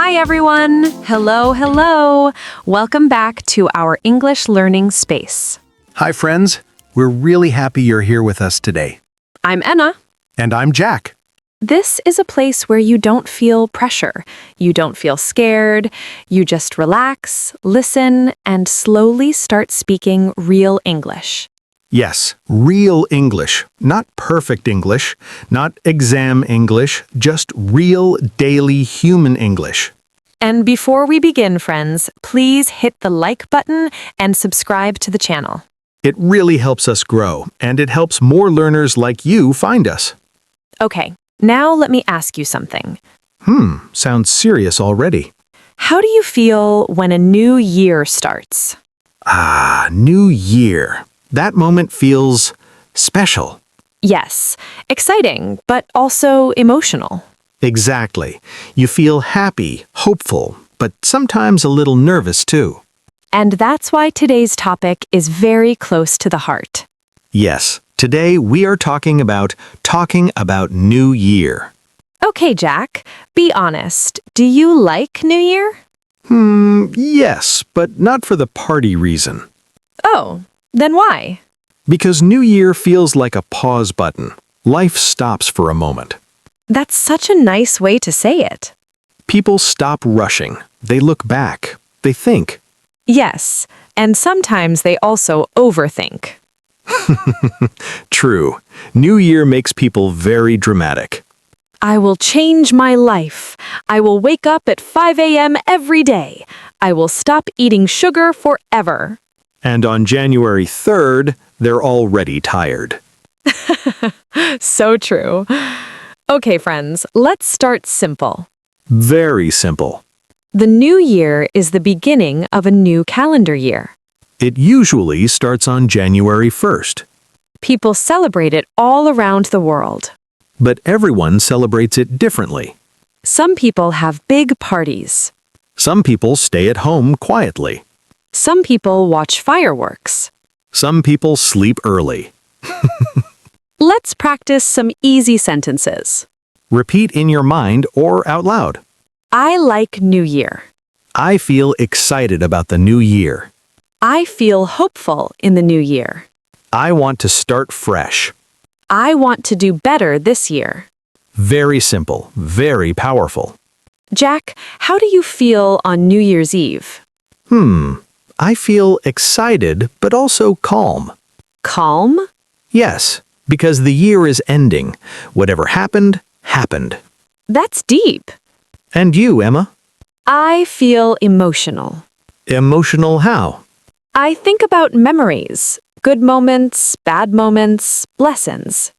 Hi, everyone. Hello, hello. Welcome back to our English learning space. Hi, friends. We're really happy you're here with us today. I'm Anna. And I'm Jack. This is a place where you don't feel pressure. You don't feel scared. You just relax, listen, and slowly start speaking real English. Yes, real English. Not perfect English, not exam English, just real daily human English. And before we begin, friends, please hit the like button and subscribe to the channel. It really helps us grow, and it helps more learners like you find us. Okay, now let me ask you something. Sounds serious already. How do you feel when a new year starts? New year. That moment feels special. Yes, exciting, but also emotional. Exactly. You feel happy, hopeful, but sometimes a little nervous too. And that's why today's topic is very close to the heart. Yes, today we are talking about New Year. Okay, Jack, be honest. Do you like New Year? Yes, but not for the party reason. Oh, then why? Because New Year feels like a pause button. Life stops for a moment. That's such a nice way to say it. People stop rushing. They look back. They think. Yes, and sometimes they also overthink. True. New Year makes people very dramatic. I will change my life. I will wake up at 5 a.m. every day. I will stop eating sugar forever. And on January 3rd, they're already tired. So true. Okay, friends, let's start simple. Very simple. The new year is the beginning of a new calendar year. It usually starts on January 1st. People celebrate it all around the world. But everyone celebrates it differently. Some people have big parties. Some people stay at home quietly. Some people watch fireworks. Some people sleep early. Let's practice some easy sentences. Repeat in your mind or out loud. I like New Year. I feel excited about the new year. I feel hopeful in the new year. I want to start fresh. I want to do better this year. Very simple, very powerful. Jack, how do you feel on New Year's Eve? I feel excited, but also calm. Calm? Yes, because the year is ending. Whatever happened, happened. That's deep. And you, Emma? I feel emotional. Emotional how? I think about memories, good moments, bad moments, lessons.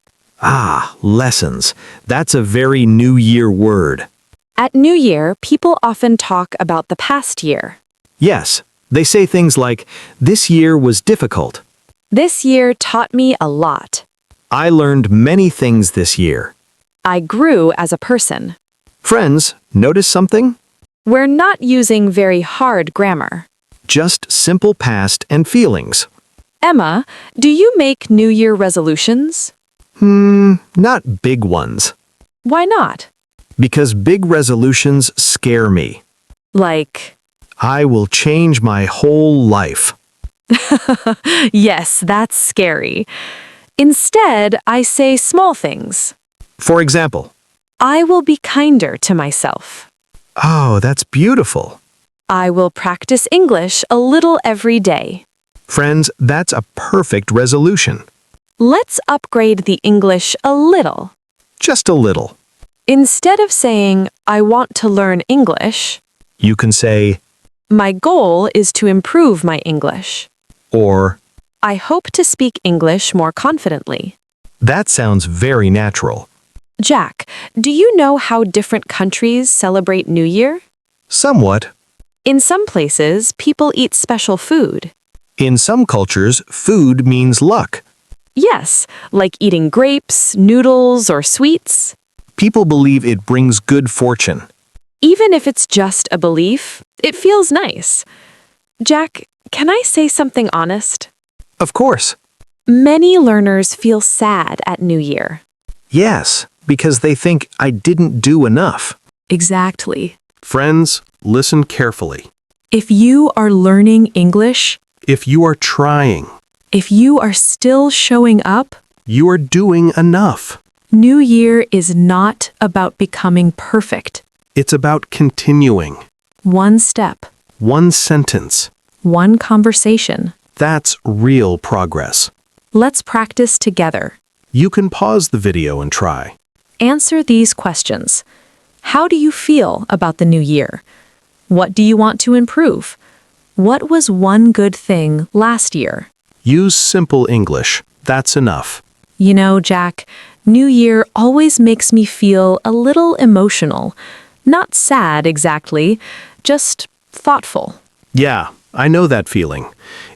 Lessons. That's a very New Year word. At New Year, people often talk about the past year. Yes, they say things like, this year was difficult. This year taught me a lot. I learned many things this year. I grew as a person. Friends, notice something? We're not using very hard grammar. Just simple past and feelings. Emma, do you make New Year resolutions? Not big ones. Why not? Because big resolutions scare me. Like, I will change my whole life. yes, that's scary. Instead, I say small things. For example, I will be kinder to myself. oh, that's beautiful. I will practice English a little every day. Friends, that's a perfect resolution. Let's upgrade the English a little. Just a little. Instead of saying, I want to learn English, You can say, my goal is to improve my English. or, I hope to speak English more confidently. that sounds very natural. Jack, do you know how different countries celebrate New Year? Somewhat. In some places, people eat special food. In some cultures, food means luck. Yes, like eating grapes, noodles, or sweets. People believe it brings good fortune. Even if it's just a belief, it feels nice. Jack, can I say something honest? Of course. Many learners feel sad at New Year. Yes, because they think I didn't do enough. Exactly. Friends, listen carefully. If you are learning English, If you are trying, if you are still showing up, you are doing enough. New Year is not about becoming perfect. It's about continuing. One step, One sentence. one conversation. That's real progress. Let's practice together. You can pause the video and try. Answer these questions. How do you feel about the new year? What do you want to improve? What was one good thing last year? Use simple English. That's enough. You know, Jack, New Year always makes me feel a little emotional. Not sad exactly, just thoughtful. Yeah, I know that feeling.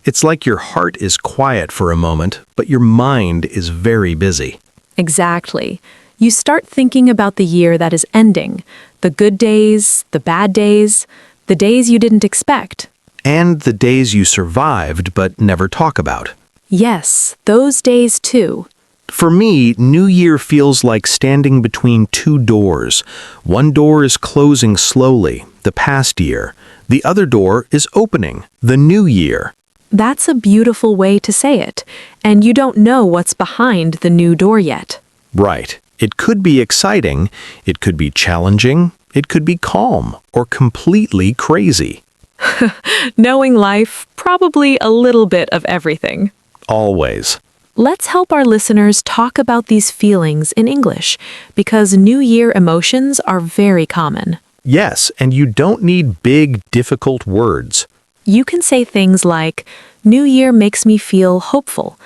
It's like your heart is quiet for a moment, but your mind is very busy. Exactly. You start thinking about the year that is ending, the good days, the bad days, the days you didn't expect. And the days you survived but never talk about. Yes, those days too. For me, New Year feels like standing between two doors. One door is closing slowly, the past year. The other door is opening, the new year. That's a beautiful way to say it, and you don't know what's behind the new door yet. Right. It could be exciting, it could be challenging, it could be calm, or completely crazy. Knowing life, probably a little bit of everything. Always. Let's help our listeners talk about these feelings in English, because New Year emotions are very common. Yes, and you don't need big, difficult words. You can say things like, New Year makes me feel hopeful.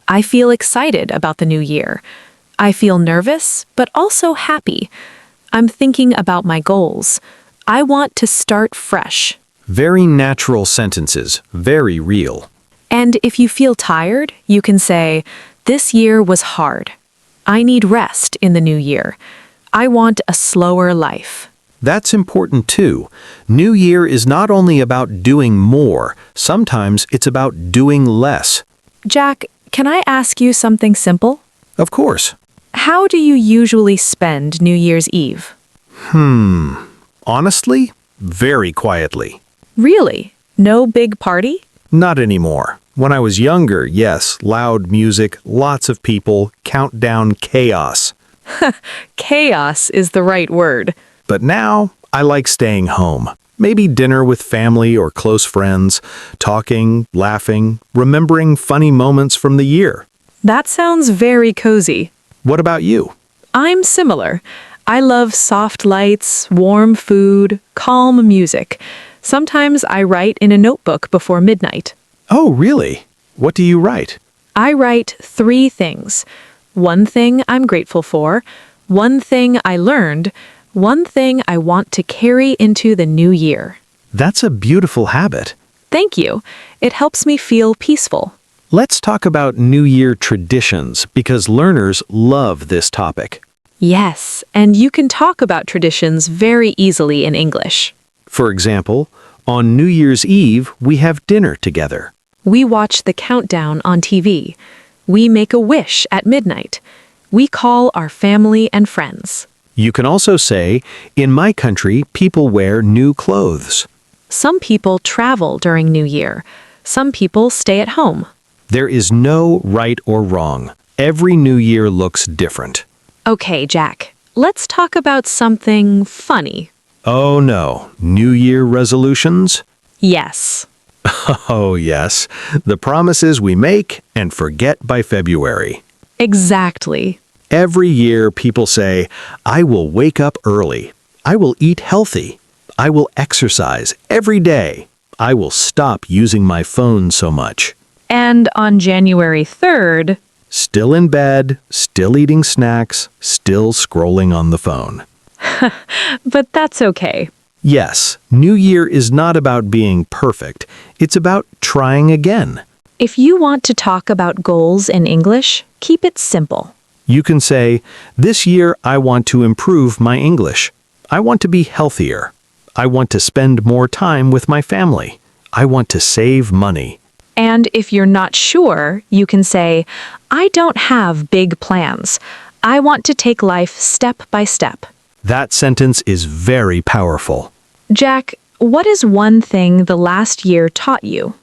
I feel excited about the new year. I feel nervous, but also happy. I'm thinking about my goals. I want to start fresh. Very natural sentences, very real. And if you feel tired, you can say, this year was hard. I need rest in the new year. I want a slower life. That's important too. New Year is not only about doing more, sometimes it's about doing less. Jack, can I ask you something simple? Of course. How do you usually spend New Year's Eve? Honestly, very quietly. Really? No big party? Not anymore. When I was younger, yes, loud music, lots of people, countdown chaos. Chaos is the right word. But now, I like staying home. Maybe dinner with family or close friends, talking, laughing, remembering funny moments from the year. That sounds very cozy. What about you? I'm similar. I love soft lights, warm food, calm music. Sometimes I write in a notebook before midnight. Oh, really? What do you write? I write 3 things. One thing I'm grateful for, one thing I learned, one thing I want to carry into the new year. That's a beautiful habit. Thank you. It helps me feel peaceful. Let's talk about New Year traditions because learners love this topic. Yes, and you can talk about traditions very easily in English. For example, on New Year's Eve, we have dinner together. We watch the countdown on TV. We make a wish at midnight. We call our family and friends. You can also say, in my country, people wear new clothes. Some people travel during New Year. Some people stay at home. There is no right or wrong. Every New Year looks different. Okay, Jack, let's talk about something funny. Oh no, New Year resolutions? Yes. Oh yes, the promises we make and forget by February. Exactly. Every year people say, I will wake up early. I will eat healthy. I will exercise every day. I will stop using my phone so much. And on January 3rd, Still in bed, still eating snacks, still scrolling on the phone. but that's okay. Yes, New Year is not about being perfect. It's about trying again. If you want to talk about goals in English, keep it simple. You can say, this year I want to improve my English. I want to be healthier. I want to spend more time with my family. I want to save money. And if you're not sure, you can say, I don't have big plans. I want to take life step by step. That sentence is very powerful. Jack, what is one thing the last year taught you?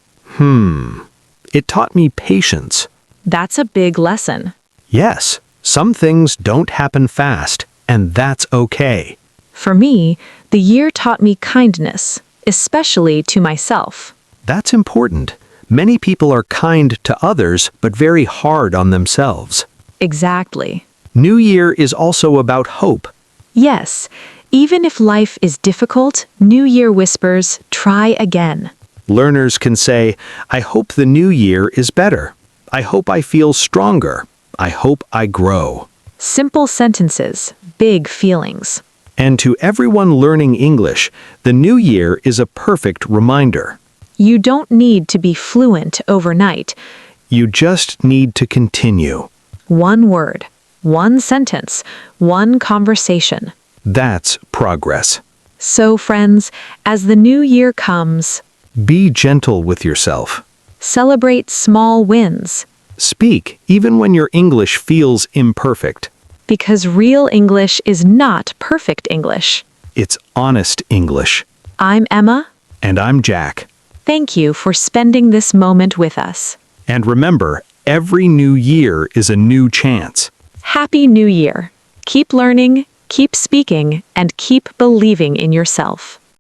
It taught me patience. That's a big lesson. Yes, some things don't happen fast, and that's okay. For me, the year taught me kindness, especially to myself. That's important. Many people are kind to others, but very hard on themselves. Exactly. New Year is also about hope. Yes, even if life is difficult, New Year whispers, try again. Learners can say, I hope the new year is better. I hope I feel stronger. I hope I grow. Simple sentences, big feelings. And to everyone learning English, the new year is a perfect reminder. You don't need to be fluent overnight. You just need to continue. One word, one sentence, one conversation. That's progress. So, friends, as the new year comes, Be gentle with yourself. celebrate small wins, Speak even when your English feels imperfect. because real English is not perfect English. It's honest English. I'm Emma. And I'm Jack. Thank you for spending this moment with us. And remember, every new year is a new chance. Happy New Year. Keep learning, keep speaking, and keep believing in yourself.